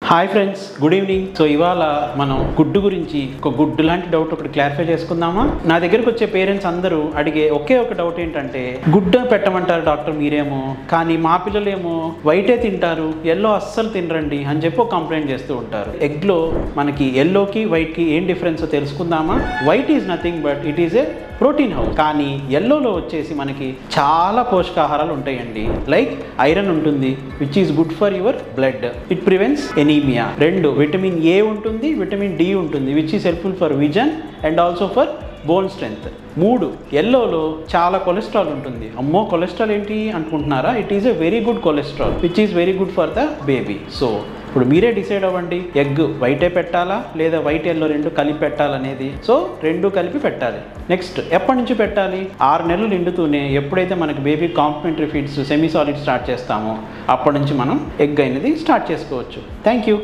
Hi friends, good evening. So ఇవాళ మనం గుడ్డు గురించి ఒక గుడ్డు లాంటి డౌట్ ఒకటి క్లారిఫై చేసుకుందామా. నా దగ్గరకు వచ్చే పేరెంట్స్ అందరూ అడిగే ఒకే ఒక డౌట్ ఏంటంటే, గుడ్డు పెట్టమంటారు డాక్టర్ మీరేమో, కానీ మా పిల్లలేమో వైటే తింటారు, ఎల్లో అస్సలు తినరండి అని చెప్పి ఒక కంప్లైంట్ చేస్తూ ఉంటారు. ఎగ్లో మనకి ఎల్లోకి వైట్కి ఏం డిఫరెన్స్ తెలుసుకుందామా. White is nothing but it is a protein house. కానీ ఎల్లోలో వచ్చేసి మనకి చాలా పోషకాహారాలు ఉంటాయండి. లైక్ ఐరన్ ఉంటుంది, which is good for your blood, it prevents anaemia. 2 vitamin A ఉంటుంది, విటమిన్ డి ఉంటుంది, which is helpful for vision and also for bone strength. 3 ఎల్లోలో చాలా cholesterol ఉంటుంది. అమ్మో కొలెస్ట్రాల్ ఏంటి అనుకుంటున్నారా? It is a very good cholesterol which is very good for the baby. So ఇప్పుడు మీరే decide అవ్వండి, ఎగ్ వైటే పెట్టాలా లేదా వైట్ ఎల్లో 2 కలిపి పెట్టాలనేది. సో 2 కలిపి పెట్టాలి. నెక్స్ట్ ఎప్పటి నుంచి పెట్టాలి? 6 నెలలు నిండుతూనే ఎప్పుడైతే మనకి baby complementary feeds semi solid start చేస్తామో అప్పటి నుంచి మనం ఎగ్ అనేది స్టార్ట్ చేసుకోవచ్చు. Thank you.